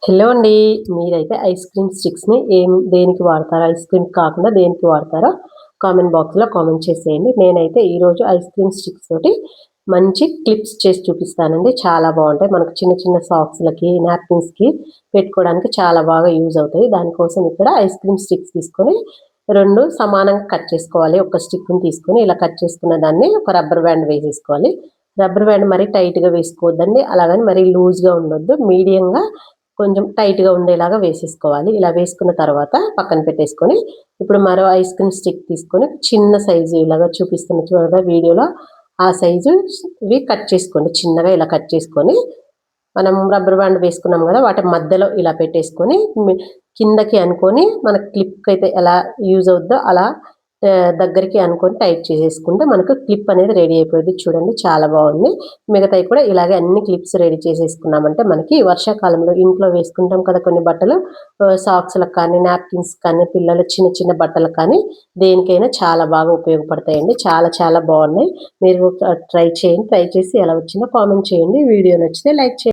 Hello అండి. మీరైతే ice cream స్టిక్స్‌ని దేనికి వాడతారో, ఐస్ క్రీమ్ కాకుండా దేనికి వాడతారో కామెంట్ బాక్స్‌లో కామెంట్ చేసేయండి. నేనైతే ఈరోజు ఐస్ క్రీమ్ స్టిక్స్ తోటి మంచి క్లిప్స్ చేసి చూపిస్తానండి. చాలా బావుంటాయి. మనకు చిన్న చిన్న సాక్స్‌లకి, నాప్కిన్స్‌కి పెట్టుకోవడానికి చాలా బాగా యూజ్ అవుతాయి. దానికోసం ఇక్కడ ఐస్ క్రీమ్ స్టిక్స్ తీసుకొని 2 సమానంగా కట్ చేసుకోవాలి. ఒక స్టిక్‌ని తీసుకొని ఇలా కట్ చేసుకున్న దాన్ని ఒక రబ్బర్ బ్యాండ్ వేసేసుకోవాలి. రబ్బర్ బ్యాండ్ మరీ టైట్‌గా వేసుకోవద్దండి. అలాగని మరీ లూజ్‌గా ఉండొద్దు. మీడియంగా కొంచెం టైట్‌గా ఉండేలాగా వేసేసుకోవాలి. ఇలా వేసుకున్న తర్వాత పక్కన పెట్టేసుకొని, ఇప్పుడు మరో ఐస్ క్రీమ్ స్టిక్ తీసుకొని చిన్న సైజు ఇలాగా చూపిస్తున్న చూడగా వీడియోలో ఆ సైజు ఇవి కట్ చేసుకోండి. చిన్నగా ఇలా కట్ చేసుకొని, మనం రబ్బర్ బ్యాండ్ వేసుకున్నాం గదా! వాటి మధ్యలో ఇలా పెట్టేసుకొని కిందకి అనుకోని మన క్లిప్‌కైతే ఎలా యూజ్ అవుద్దో అలా దగ్గరికి అనుకొని టైట్ చేసేసుకుంటే మనకు క్లిప్ అనేది రెడీ అయిపోద్ది. చూడండి చాలా బావుంది. మిగతాయి కూడా ఇలాగే అన్ని క్లిప్స్ రెడీ చేసేసుకున్నామంటే మనకి వర్షాకాలంలో ఇంట్లో వేసుకుంటాం కదా కొన్ని బట్టలు సాక్స్‌లకు కానీ, నాప్కిన్స్ కానీ, పిల్లల చిన్న చిన్న బట్టలకు కానీ దేనికైనా చాలా బాగా ఉపయోగపడతాయండి. చాలా చాలా బావున్నాయి. మీరు ట్రై చేయండి. ట్రై చేసి ఎలా వచ్చిందో కామెంట్ చేయండి. వీడియో నచ్చితే లైక్ చేయండి.